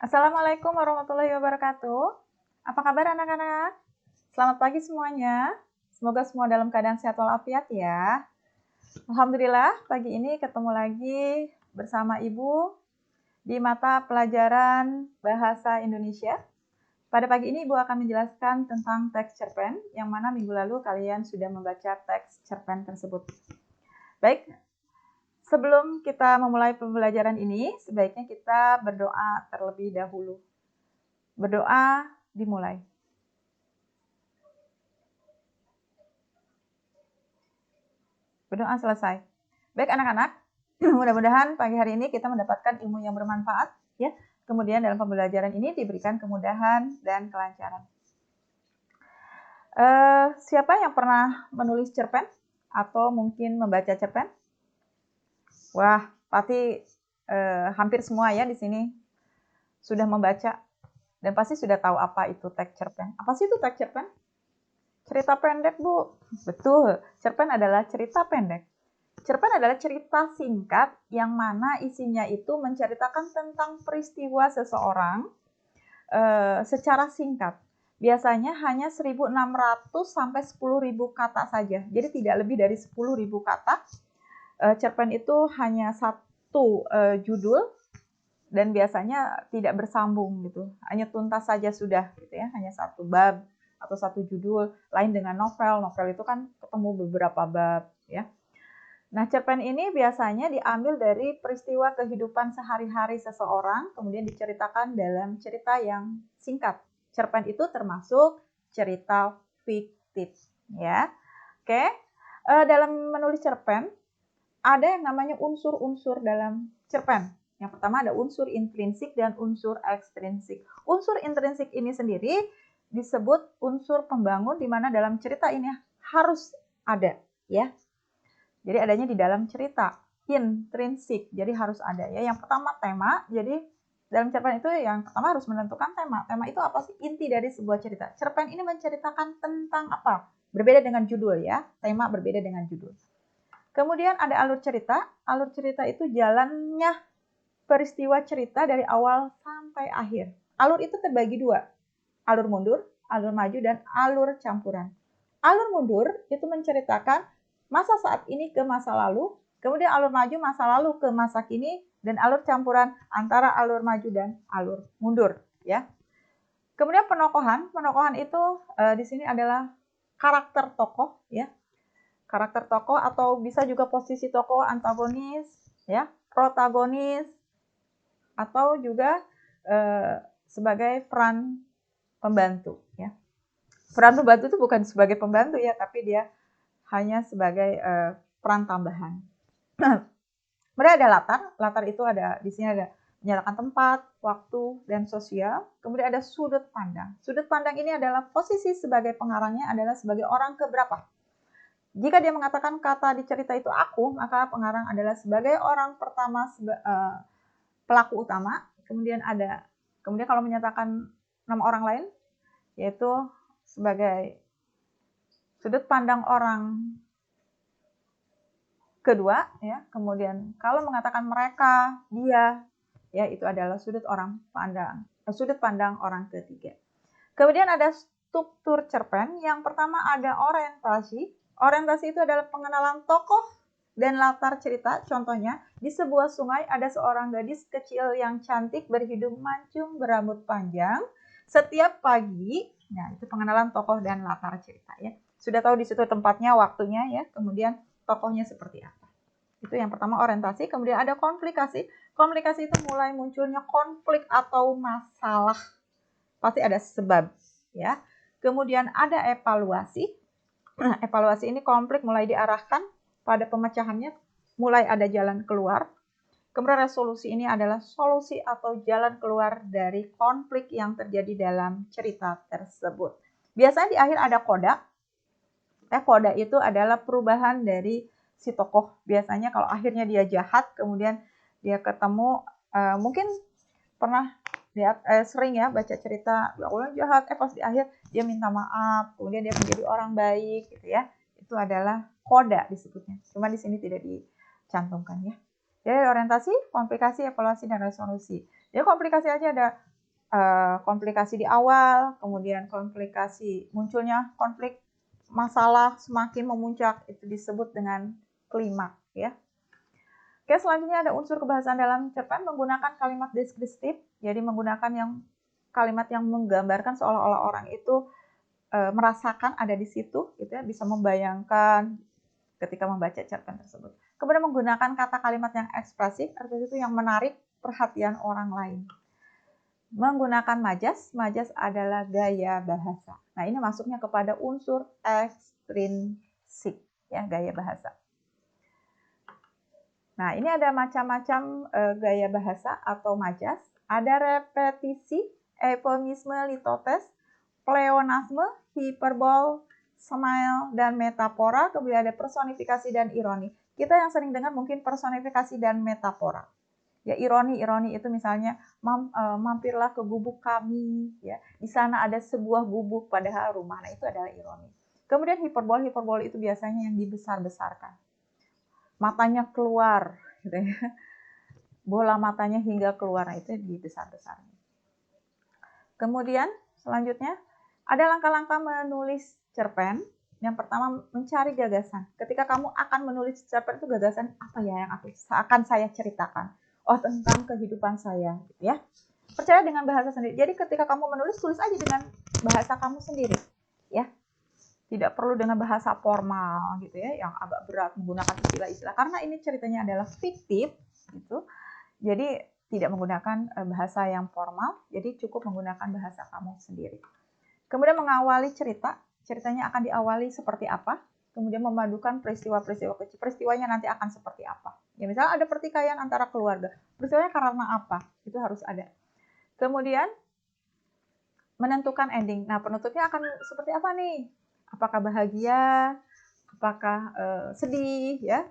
Assalamualaikum warahmatullahi wabarakatuh. Apa kabar anak-anak? Selamat pagi semuanya. Semoga semua dalam keadaan sehat walafiat ya. Alhamdulillah, pagi ini ketemu lagi bersama Ibu di mata pelajaran Bahasa Indonesia. Pada pagi ini Ibu akan menjelaskan tentang teks cerpen, yang mana minggu lalu kalian sudah membaca teks cerpen tersebut. Baik, sebelum kita memulai pembelajaran ini, sebaiknya kita berdoa terlebih dahulu. Berdoa dimulai. Berdoa selesai. Baik anak-anak, mudah-mudahan pagi hari ini kita mendapatkan ilmu yang bermanfaat ya. Kemudian dalam pembelajaran ini diberikan kemudahan dan kelancaran. Siapa yang pernah menulis cerpen atau mungkin membaca cerpen? Wah, pasti hampir semua ya di sini sudah membaca dan pasti sudah tahu apa itu teks cerpen. Apa sih itu teks cerpen? Cerita pendek, Bu. Betul, cerpen adalah cerita pendek. Cerpen adalah cerita singkat yang mana isinya itu menceritakan tentang peristiwa seseorang secara singkat. Biasanya hanya 1.600 sampai 10.000 kata saja. Jadi tidak lebih dari 10.000 kata. Cerpen itu hanya satu judul dan biasanya tidak bersambung gitu. Hanya tuntas saja sudah gitu ya, hanya satu bab atau satu judul. Lain dengan novel. Novel itu kan ketemu beberapa bab ya. Nah, cerpen ini biasanya diambil dari peristiwa kehidupan sehari-hari seseorang, kemudian diceritakan dalam cerita yang singkat. Cerpen itu termasuk cerita fiktif, ya. Oke, dalam menulis cerpen ada yang namanya unsur-unsur dalam cerpen. Yang pertama ada unsur intrinsik dan unsur ekstrinsik. Unsur intrinsik ini sendiri disebut unsur pembangun, di mana dalam cerita ini harus ada, ya. Jadi adanya di dalam cerita, intrinsik, jadi harus ada ya. Yang pertama tema, jadi dalam cerpen itu yang pertama harus menentukan tema. Tema itu apa sih? Inti dari sebuah cerita. Cerpen ini menceritakan tentang apa? Berbeda dengan judul ya, tema berbeda dengan judul. Kemudian ada alur cerita. Alur cerita itu jalannya peristiwa cerita dari awal sampai akhir. Alur itu terbagi dua, alur mundur, alur maju, dan alur campuran. Alur mundur itu menceritakan masa saat ini ke masa lalu, kemudian alur maju masa lalu ke masa kini, dan alur campuran antara alur maju dan alur mundur, ya. Kemudian penokohan itu di sini adalah karakter tokoh, ya. Karakter tokoh atau bisa juga posisi tokoh, antagonis, ya, protagonis, atau juga sebagai peran pembantu, ya. Peran pembantu itu bukan sebagai pembantu ya, tapi dia hanya sebagai peran tambahan. Kemudian ada latar. Latar itu ada di sini ada menyatakan tempat, waktu, dan sosial. Kemudian ada sudut pandang. Sudut pandang ini adalah posisi sebagai pengarangnya adalah sebagai orang keberapa. Jika dia mengatakan kata di cerita itu aku, maka pengarang adalah sebagai orang pertama pelaku utama. Kemudian kalau menyatakan nama orang lain, yaitu sebagai sudut pandang orang kedua, ya. Kemudian kalau mengatakan mereka, dia, ya, itu adalah sudut pandang orang ketiga. Kemudian ada struktur cerpen. Yang pertama ada orientasi. Orientasi itu adalah pengenalan tokoh dan latar cerita. Contohnya, di sebuah sungai ada seorang gadis kecil yang cantik berhidung mancung berambut panjang. Setiap pagi, nah itu pengenalan tokoh dan latar cerita ya. Sudah tahu di situ tempatnya, waktunya ya. Kemudian tokohnya seperti apa. Itu yang pertama orientasi. Kemudian ada komplikasi. Komplikasi itu mulai munculnya konflik atau masalah. Pasti ada sebab ya. Kemudian ada evaluasi. Nah, evaluasi ini konflik mulai diarahkan pada pemecahannya, mulai ada jalan keluar. Kemudian resolusi ini adalah solusi atau jalan keluar dari konflik yang terjadi dalam cerita tersebut. Biasanya di akhir ada koda. Koda itu adalah perubahan dari si tokoh. Biasanya kalau akhirnya dia jahat, kemudian dia ketemu, mungkin pernah lihat, sering ya baca cerita awalnya jahat, pas di akhir dia minta maaf, kemudian dia menjadi orang baik gitu ya. Itu adalah koda disebutnya. Cuma di sini tidak dicantumkan ya. Jadi orientasi, komplikasi, evaluasi, dan resolusi. Jadi komplikasi aja ada komplikasi di awal, kemudian munculnya konflik masalah semakin memuncak, itu disebut dengan klimaks ya. Oke, selanjutnya ada unsur kebahasaan dalam cerpen menggunakan kalimat deskriptif, jadi menggunakan kalimat yang menggambarkan seolah-olah orang itu merasakan ada di situ, gitu ya, bisa membayangkan ketika membaca cerpen tersebut. Kemudian menggunakan kata kalimat yang ekspresif, artinya itu yang menarik perhatian orang lain. Menggunakan majas adalah gaya bahasa. Nah, ini masuknya kepada unsur ekstrinsik, ya, gaya bahasa. Nah, ini ada macam-macam gaya bahasa atau majas. Ada repetisi, eufemisme, litotes, pleonasme, hiperbol, smile, dan metafora. Kemudian ada personifikasi dan ironi. Kita yang sering dengar mungkin personifikasi dan metafora. Ya, ironi itu misalnya mampirlah ke gubuk kami, ya. Di sana ada sebuah gubuk padahal rumah. Nah, itu adalah ironi. Kemudian hiperbol itu biasanya yang dibesar-besarkan. Matanya keluar, gitu ya. Bola matanya hingga keluar, nah, itu dibesar-besarkan. Kemudian selanjutnya ada langkah-langkah menulis cerpen. Yang pertama, mencari gagasan. Ketika kamu akan menulis cerpen itu gagasan apa ya yang akan saya ceritakan? Oh, tentang kehidupan saya, gitu ya. Percaya dengan bahasa sendiri. Jadi ketika kamu menulis, tulis aja dengan bahasa kamu sendiri, ya. Tidak perlu dengan bahasa formal, gitu ya, yang agak berat menggunakan istilah-istilah. Karena ini ceritanya adalah fiktif, gitu. Jadi tidak menggunakan bahasa yang formal. Jadi cukup menggunakan bahasa kamu sendiri. Kemudian mengawali ceritanya akan diawali seperti apa? Kemudian memadukan peristiwa-peristiwa kecil. Peristiwanya nanti akan seperti apa? Ya, misalnya ada pertikaian antara keluarga. Peristiwanya karena apa? Itu harus ada. Kemudian menentukan ending. Nah, penutupnya akan seperti apa nih? Apakah bahagia? Apakah sedih? Ya.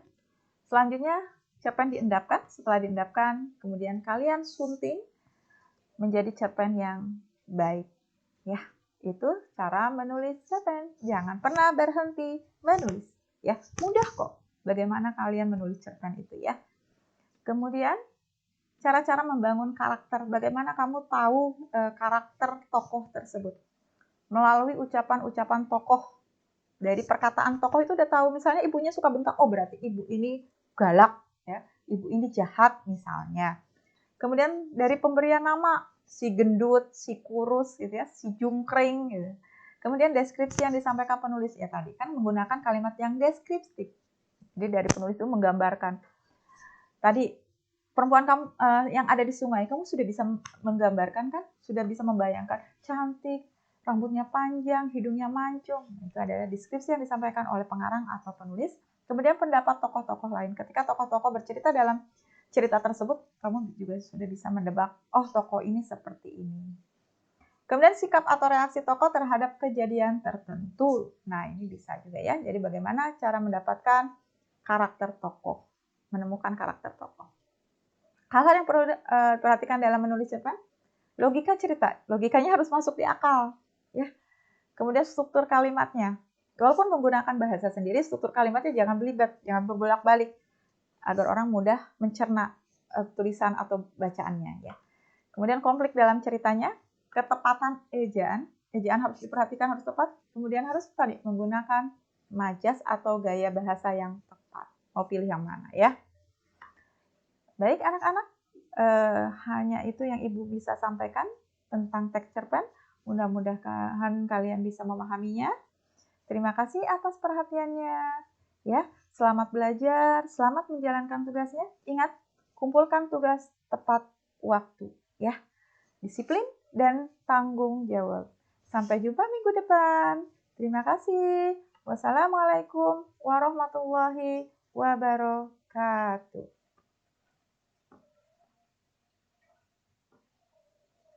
Selanjutnya cerpen diendapkan. Setelah diendapkan, kemudian kalian sunting menjadi cerpen yang baik. Ya. Itu cara menulis cerpen. Jangan pernah berhenti menulis. Ya, mudah kok. Bagaimana kalian menulis cerpen itu ya. Kemudian cara-cara membangun karakter. Bagaimana kamu tahu karakter tokoh tersebut? Melalui ucapan-ucapan tokoh. Dari perkataan tokoh itu udah tahu. Misalnya ibunya suka bentak. Oh, berarti ibu ini galak, ya. Ibu ini jahat misalnya. Kemudian dari pemberian nama, si gendut, si kurus, gitu ya, si jungkring, gitu. Kemudian deskripsi yang disampaikan penulis ya tadi kan menggunakan kalimat yang deskriptif. Jadi dari penulis itu menggambarkan. Tadi perempuan kamu yang ada di sungai, kamu sudah bisa menggambarkan kan? Sudah bisa membayangkan cantik, rambutnya panjang, hidungnya mancung. Itu adalah deskripsi yang disampaikan oleh pengarang atau penulis. Kemudian pendapat tokoh-tokoh lain. Ketika tokoh-tokoh bercerita dalam cerita tersebut, kamu juga sudah bisa mendebak, oh tokoh ini seperti ini. Kemudian sikap atau reaksi tokoh terhadap kejadian tertentu. Nah, ini bisa juga ya. Jadi bagaimana cara mendapatkan karakter tokoh, menemukan karakter tokoh. Hal-hal yang perlu perhatikan dalam menulis cerpen, logika cerita. Logikanya harus masuk di akal, ya. Kemudian struktur kalimatnya. Walaupun menggunakan bahasa sendiri, struktur kalimatnya jangan belibet, jangan berbolak-balik agar orang mudah mencerna tulisan atau bacaannya, ya. Kemudian konflik dalam ceritanya, ketepatan ejaan harus diperhatikan, harus tepat. Kemudian harus tadi menggunakan majas atau gaya bahasa yang tepat. Mau pilih yang mana ya? Baik anak-anak, hanya itu yang Ibu bisa sampaikan tentang teks cerpen. Mudah-mudahan kalian bisa memahaminya. Terima kasih atas perhatiannya. Ya, selamat belajar, selamat menjalankan tugasnya. Ingat, kumpulkan tugas tepat waktu. Ya, disiplin dan tanggung jawab. Sampai jumpa minggu depan. Terima kasih. Wassalamualaikum